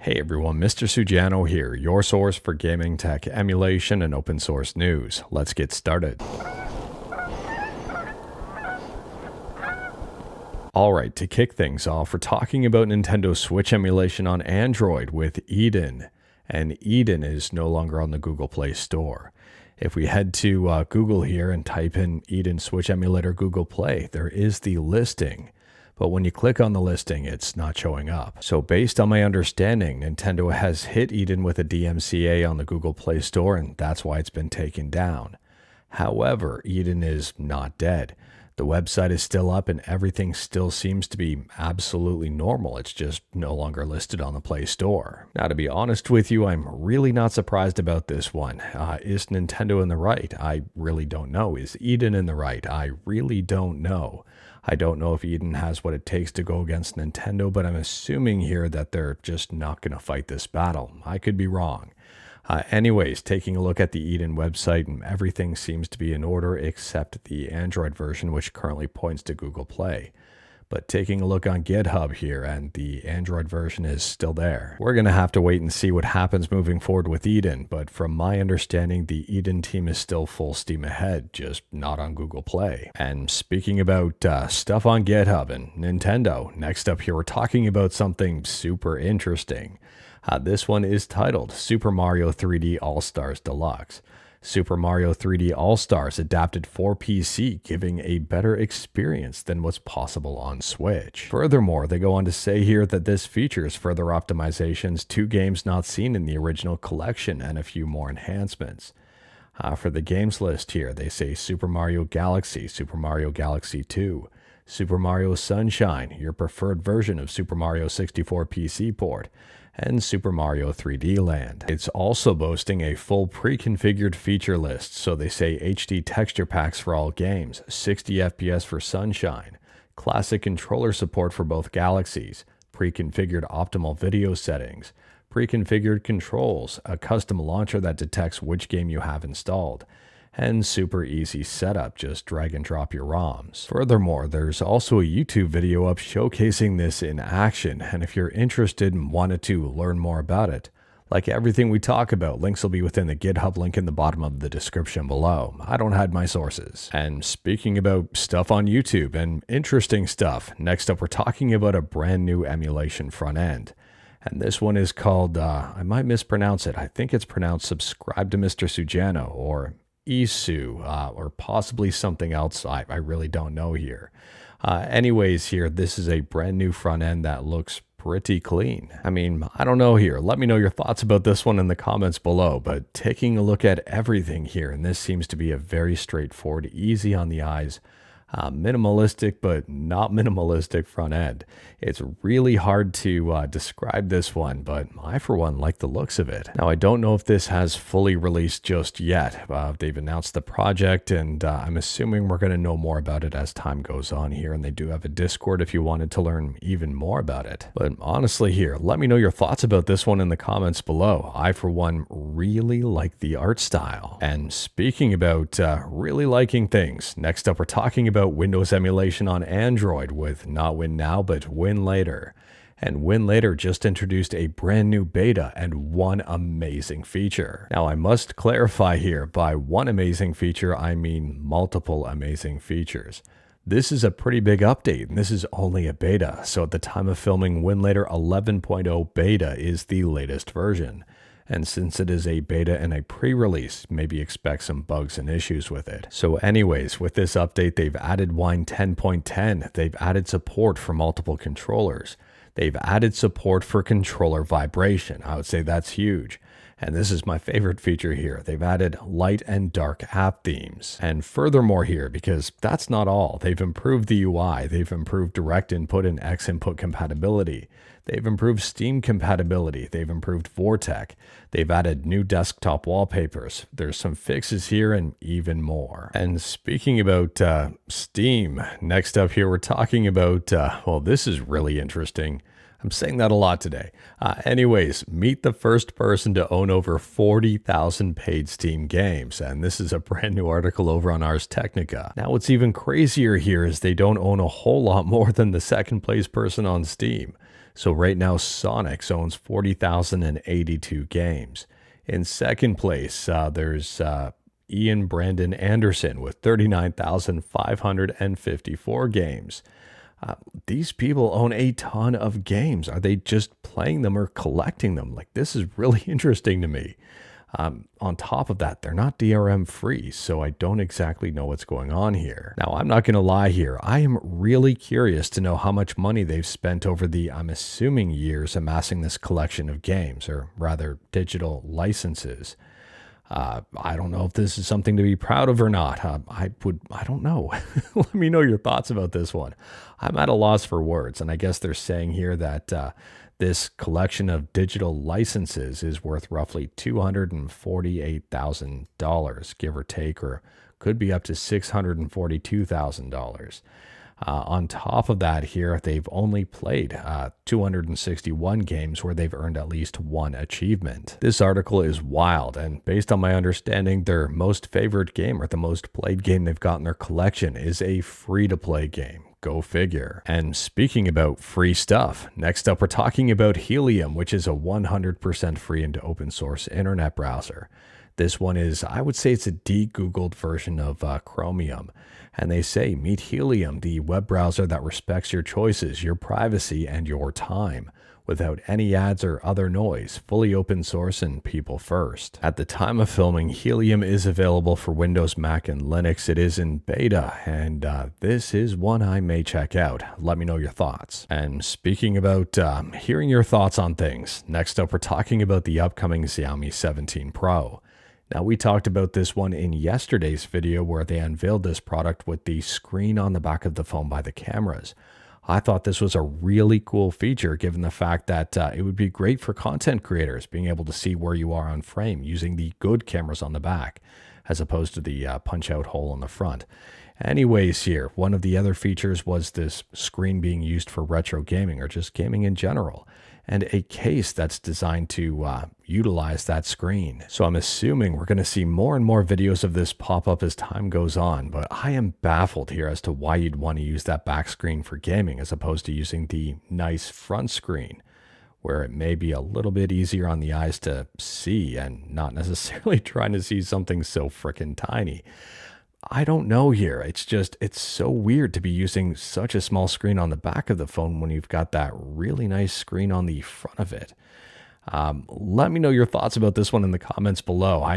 Hey everyone, Mr. Sujano here, your source for gaming tech, emulation, and open source news. Let's get started. Alright, to kick things off, we're talking about Nintendo Switch emulation on Android with Eden. And Eden is no longer on the Google Play Store. If we head to Google here and type in Eden Switch Emulator Google Play, there is the listing. But when you click on the listing, it's not showing up. So based on my understanding, Nintendo has hit Eden with a DMCA on the Google Play Store, and that's why it's been taken down. However, Eden is not dead. The website is still up and everything still seems to be absolutely normal. It's just no longer listed on the Play Store. Now, to be honest with you, I'm really not surprised about this one. Is Nintendo in the right? I really don't know. Is Eden in the right? I really don't know. I don't know if Eden has what it takes to go against Nintendo, but I'm assuming here that they're just not going to fight this battle. I could be wrong. Anyways, taking a look at the Eden website, and everything seems to be in order except the Android version, which currently points to Google Play. But taking a look on GitHub here, and the Android version is still there. We're going to have to wait and see what happens moving forward with Eden, but from my understanding, the Eden team is still full steam ahead, just not on Google Play. And speaking about stuff on GitHub and Nintendo, next up here, we're talking about something super interesting. This one is titled Super Mario 3D All-Stars Deluxe. Super Mario 3D All-Stars adapted for PC, giving a better experience than what's possible on Switch. Furthermore, they go on to say here that this features further optimizations to games not seen in the original collection and a few more enhancements. For the games list here, they say Super Mario Galaxy, Super Mario Galaxy 2, Super Mario Sunshine, your preferred version of Super Mario 64 PC port, and Super Mario 3D Land. It's also boasting a full pre-configured feature list, so they say HD texture packs for all games, 60 FPS for Sunshine, classic controller support for both galaxies, pre-configured optimal video settings, pre-configured controls, a custom launcher that detects which game you have installed, and super easy setup, just drag and drop your ROMs. Furthermore, there's also a YouTube video up showcasing this in action, and if you're interested and wanted to learn more about it, like everything we talk about, links will be within the GitHub link in the bottom of the description below. I don't hide my sources. And speaking about stuff on YouTube and interesting stuff, next up we're talking about a brand new emulation front end. And this one is called, I might mispronounce it, I think it's pronounced Subscribe to Mr. Sujano, or iiSU, or possibly something else. I really don't know here. Anyways, here, this is a brand new front end that looks pretty clean. I mean, I don't know here. Let me know your thoughts about this one in the comments below, but taking a look at everything here, and this seems to be a very straightforward, easy on the eyes, minimalistic but not minimalistic front end. It's really hard to describe this one, but I for one like the looks of it. Now, I don't know if this has fully released just yet. They've announced the project, and I'm assuming we're going to know more about it as time goes on here, and they do have a Discord if you wanted to learn even more about it. But honestly here, let me know your thoughts about this one in the comments below. I for one really like the art style. And speaking about really liking things, next up we're talking about Windows emulation on Android with not WinNow but Winlator. And Winlator just introduced a brand new beta and one amazing feature. Now, I must clarify here, by one amazing feature I mean multiple amazing features. This is a pretty big update, and this is only a beta, so at the time of filming, Winlator 11.0 beta is the latest version. And since it is a beta and a pre-release, maybe expect some bugs and issues with it. So anyways, with this update, they've added Wine 10.10. They've added support for multiple controllers. They've added support for controller vibration. I would say that's huge. And this is my favorite feature here. They've added light and dark app themes. And furthermore here, because that's not all, they've improved the UI. They've improved direct input and X input compatibility. They've improved Steam compatibility. They've improved Vortex. They've added new desktop wallpapers. There's some fixes here and even more. And speaking about Steam, next up here, we're talking about, well, this is really interesting. I'm saying that a lot today. Anyways, meet the first person to own over 40,000 paid Steam games. And this is a brand new article over on Ars Technica. Now, what's even crazier here is they don't own a whole lot more than the second place person on Steam. So right now, Sonic owns 40,082 games. In second place, there's Ian Brandon Anderson with 39,554 games. These people own a ton of games. Are they just playing them or collecting them? Like, this is really interesting to me. On top of that, they're not DRM free, so I don't exactly know what's going on here. Now, I'm not going to lie here. I am really curious to know how much money they've spent over the, I'm assuming, years amassing this collection of games, or rather digital licenses. I don't know if this is something to be proud of or not. I don't know. Let me know your thoughts about this one. I'm at a loss for words, and I guess they're saying here that this collection of digital licenses is worth roughly $248,000, give or take, or could be up to $642,000. On top of that here, they've only played 261 games where they've earned at least one achievement. This article is wild, and based on my understanding, their most favorite game, or the most played game they've got in their collection, is a free-to-play game. Go figure. And speaking about free stuff, next up we're talking about Helium, which is a 100% free and open source internet browser. This one is, I would say it's a de-Googled version of Chromium. And they say, meet Helium, the web browser that respects your choices, your privacy, and your time, without any ads or other noise, fully open source and people first. At the time of filming, Helium is available for Windows, Mac, and Linux. It is in beta, and this is one I may check out. Let me know your thoughts. And speaking about hearing your thoughts on things, next up we're talking about the upcoming Xiaomi 17 Pro. Now, we talked about this one in yesterday's video where they unveiled this product with the screen on the back of the phone by the cameras. I thought this was a really cool feature given the fact that it would be great for content creators, being able to see where you are on frame using the good cameras on the back as opposed to the punch-out hole on the front. Anyways here, one of the other features was this screen being used for retro gaming or just gaming in general, and a case that's designed to utilize that screen. So I'm assuming we're going to see more and more videos of this pop up as time goes on, but I am baffled here as to why you'd want to use that back screen for gaming as opposed to using the nice front screen, where it may be a little bit easier on the eyes to see and not necessarily trying to see something so freaking tiny. I don't know here. It's so weird to be using such a small screen on the back of the phone when you've got that really nice screen on the front of it. Let me know your thoughts about this one in the comments below. I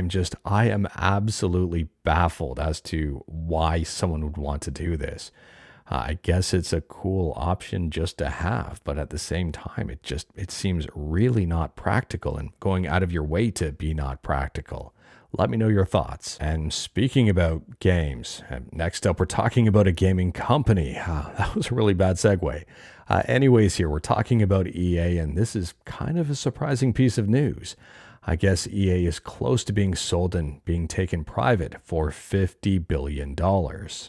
am absolutely baffled as to why someone would want to do this. I guess it's a cool option just to have, but at the same time, it seems really not practical and going out of your way to be not practical. Let me know your thoughts. And speaking about games, next up, we're talking about a gaming company. That was a really bad segue. Anyways, here we're talking about EA, and this is kind of a surprising piece of news. I guess EA is close to being sold and being taken private for $50 billion.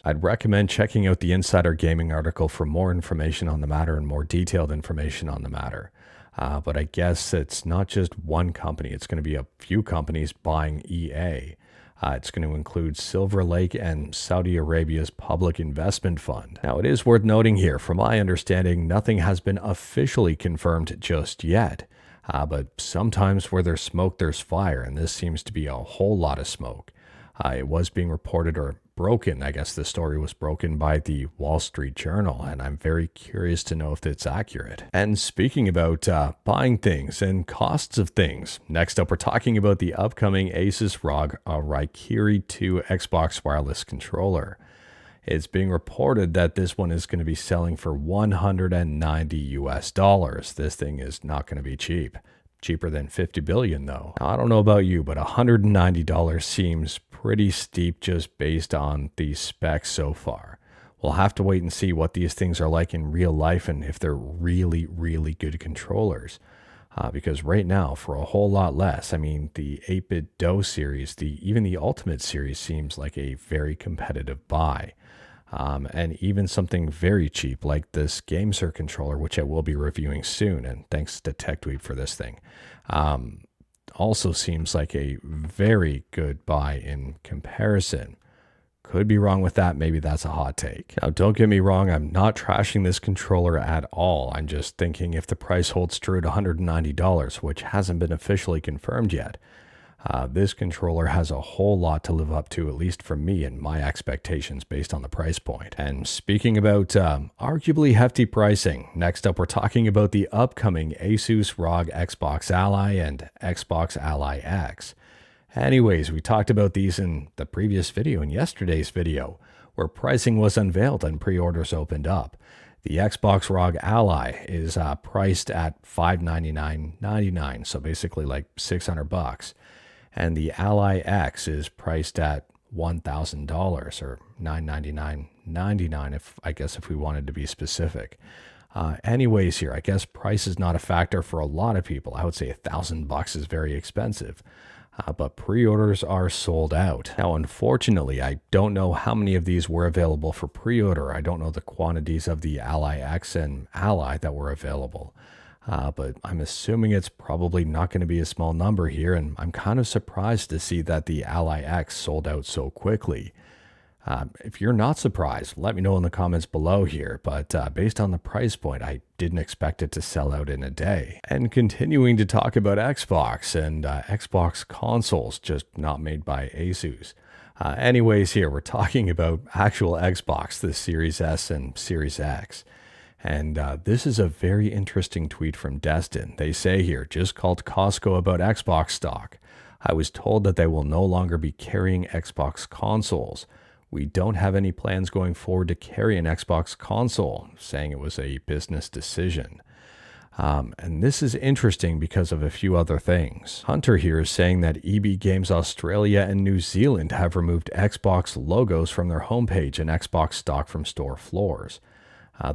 I'd recommend checking out the Insider Gaming article for more information on the matter and more detailed information on the matter. But I guess it's not just one company. It's going to be a few companies buying EA. It's going to include Silver Lake and Saudi Arabia's Public Investment Fund. Now, it is worth noting here, from my understanding, nothing has been officially confirmed just yet. But sometimes where there's smoke, there's fire, and this seems to be a whole lot of smoke. It was being reported or broken. I guess the story was broken by the Wall Street Journal, and I'm very curious to know if it's accurate. And speaking about buying things and costs of things, next up we're talking about the upcoming Asus ROG Raikiri 2 Xbox wireless controller. It's being reported that this one is going to be selling for $190. This thing is not going to be cheap. Cheaper than $50 billion though. Now, I don't know about you, but $190 seems pretty steep just based on the specs so far. We'll have to wait and see what these things are like in real life and if they're really, really good controllers. Because right now, for a whole lot less, I mean, the 8-bit DOE series, even the Ultimate series seems like a very competitive buy. And even something very cheap like this GameSir controller, which I will be reviewing soon, and thanks to TechTweet for this thing, also seems like a very good buy in comparison. Could be wrong with that. Maybe that's a hot take. Now, don't get me wrong. I'm not trashing this controller at all. I'm just thinking if the price holds true at $190, which hasn't been officially confirmed yet, this controller has a whole lot to live up to, at least for me and my expectations based on the price point. And speaking about arguably hefty pricing, next up we're talking about the upcoming Asus ROG Xbox Ally and Xbox Ally X. Anyways, we talked about these in the previous video, in yesterday's video, where pricing was unveiled and pre-orders opened up. The Xbox ROG Ally is priced at $599.99, so basically like $600. And the Ally X is priced at $1,000 or $999.99 if we wanted to be specific. Anyways here, I guess price is not a factor for a lot of people. I would say $1,000 is very expensive. But pre-orders are sold out. Now, unfortunately, I don't know how many of these were available for pre-order. I don't know the quantities of the Ally X and Ally that were available. But I'm assuming it's probably not going to be a small number here, and I'm kind of surprised to see that the Ally X sold out so quickly. If you're not surprised, let me know in the comments below here, but based on the price point, I didn't expect it to sell out in a day. And continuing to talk about Xbox and Xbox consoles, just not made by Asus. Anyways, here we're talking about actual Xbox, the Series S and Series X. And this is a very interesting tweet from Destin. They say here, just called Costco about Xbox stock. I was told that they will no longer be carrying Xbox consoles. We don't have any plans going forward to carry an Xbox console, saying it was a business decision. And this is interesting because of a few other things. Hunter here is saying that EB Games Australia and New Zealand have removed Xbox logos from their homepage and Xbox stock from store floors.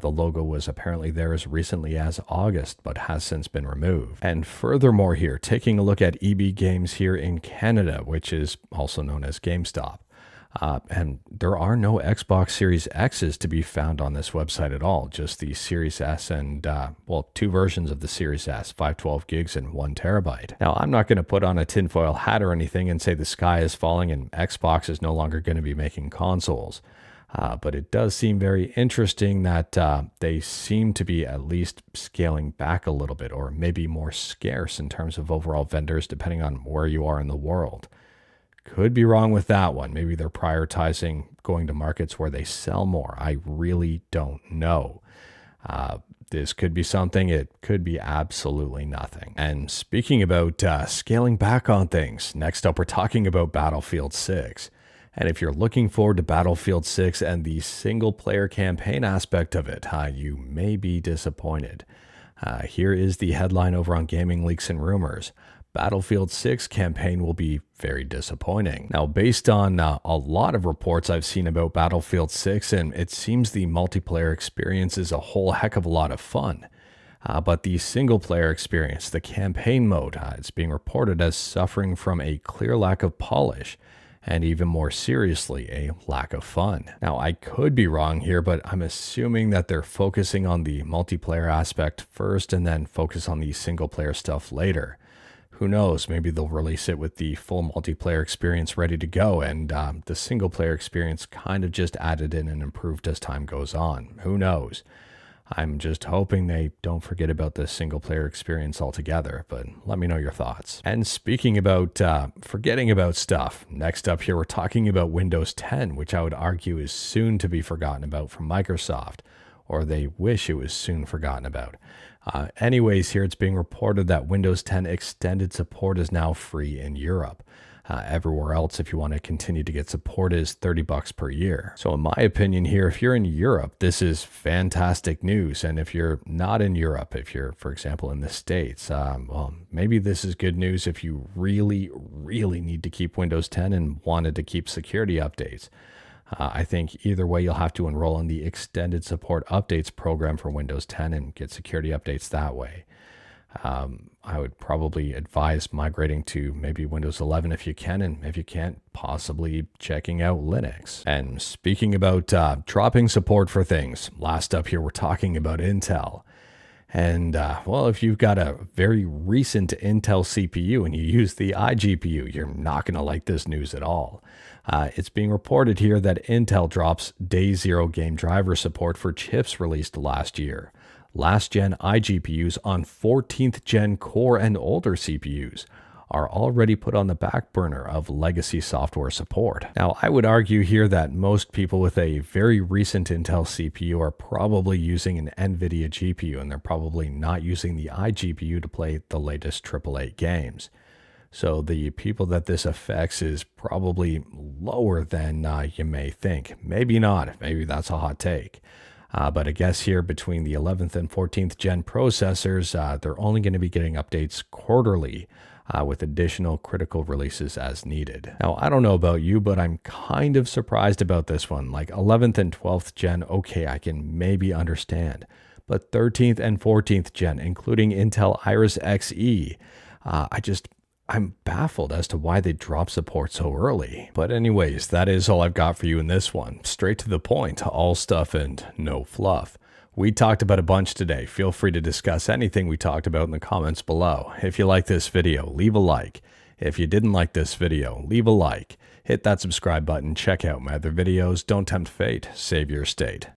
The logo was apparently there as recently as August, but has since been removed. And furthermore here, taking a look at EB Games here in Canada, which is also known as GameStop. And there are no Xbox Series X's to be found on this website at all, just the Series S and, two versions of the Series S, 512 gigs and 1 terabyte. Now, I'm not going to put on a tinfoil hat or anything and say the sky is falling and Xbox is no longer going to be making consoles. But it does seem very interesting that they seem to be at least scaling back a little bit, or maybe more scarce in terms of overall vendors, depending on where you are in the world. Could be wrong with that one. Maybe they're prioritizing going to markets where they sell more. I really don't know. This could be something. It could be absolutely nothing. And speaking about scaling back on things, next up we're talking about Battlefield 6. And if you're looking forward to Battlefield 6 and the single-player campaign aspect of it, you may be disappointed. Here is the headline over on Gaming Leaks and Rumors. Battlefield 6 campaign will be very disappointing. Now, based on a lot of reports I've seen about Battlefield 6, and it seems the multiplayer experience is a whole heck of a lot of fun. But the single-player experience, the campaign mode, it's being reported as suffering from a clear lack of polish, and even more seriously, a lack of fun. Now, I could be wrong here, but I'm assuming that they're focusing on the multiplayer aspect first and then focus on the single-player stuff later. Who knows, maybe they'll release it with the full multiplayer experience ready to go, and the single-player experience kind of just added in and improved as time goes on. Who knows? I'm just hoping they don't forget about the single-player experience altogether, but let me know your thoughts. And speaking about forgetting about stuff, next up here we're talking about Windows 10, which I would argue is soon to be forgotten about from Microsoft, or they wish it was soon forgotten about. Anyways, here it's being reported that Windows 10 extended support is now free in Europe. Everywhere else, if you want to continue to get support, is $30 per year. So in my opinion here, if you're in Europe, this is fantastic news. And if you're not in Europe, if you're, for example, in the States, well, maybe this is good news if you really, really need to keep Windows 10 and wanted to keep security updates. I think either way, you'll have to enroll in the Extended Support Updates program for Windows 10 and get security updates that way. I would probably advise migrating to maybe Windows 11 if you can, and if you can't, possibly checking out Linux. And speaking about dropping support for things, last up here we're talking about Intel. And, well, if you've got a very recent Intel CPU and you use the iGPU, you're not going to like this news at all. It's being reported here that Intel drops day zero game driver support for chips released last year. Last gen iGPUs on 14th gen Core and older CPUs are already put on the back burner of legacy software support. Now, I would argue here that most people with a very recent Intel CPU are probably using an NVIDIA GPU, and they're probably not using the iGPU to play the latest AAA games. So the people that this affects is probably lower than you may think. Maybe not. Maybe that's a hot take. But I guess here between the 11th and 14th gen processors, they're only going to be getting updates quarterly with additional critical releases as needed. Now, I don't know about you, but I'm kind of surprised about this one. Like 11th and 12th gen, okay, I can maybe understand. But 13th and 14th gen, including Intel Iris Xe, I'm baffled as to why they dropped support so early. But anyways, that is all I've got for you in this one. Straight to the point, all stuff and no fluff. We talked about a bunch today. Feel free to discuss anything we talked about in the comments below. If you like this video, leave a like. If you didn't like this video, leave a like. Hit that subscribe button, check out my other videos. Don't tempt fate, save your state.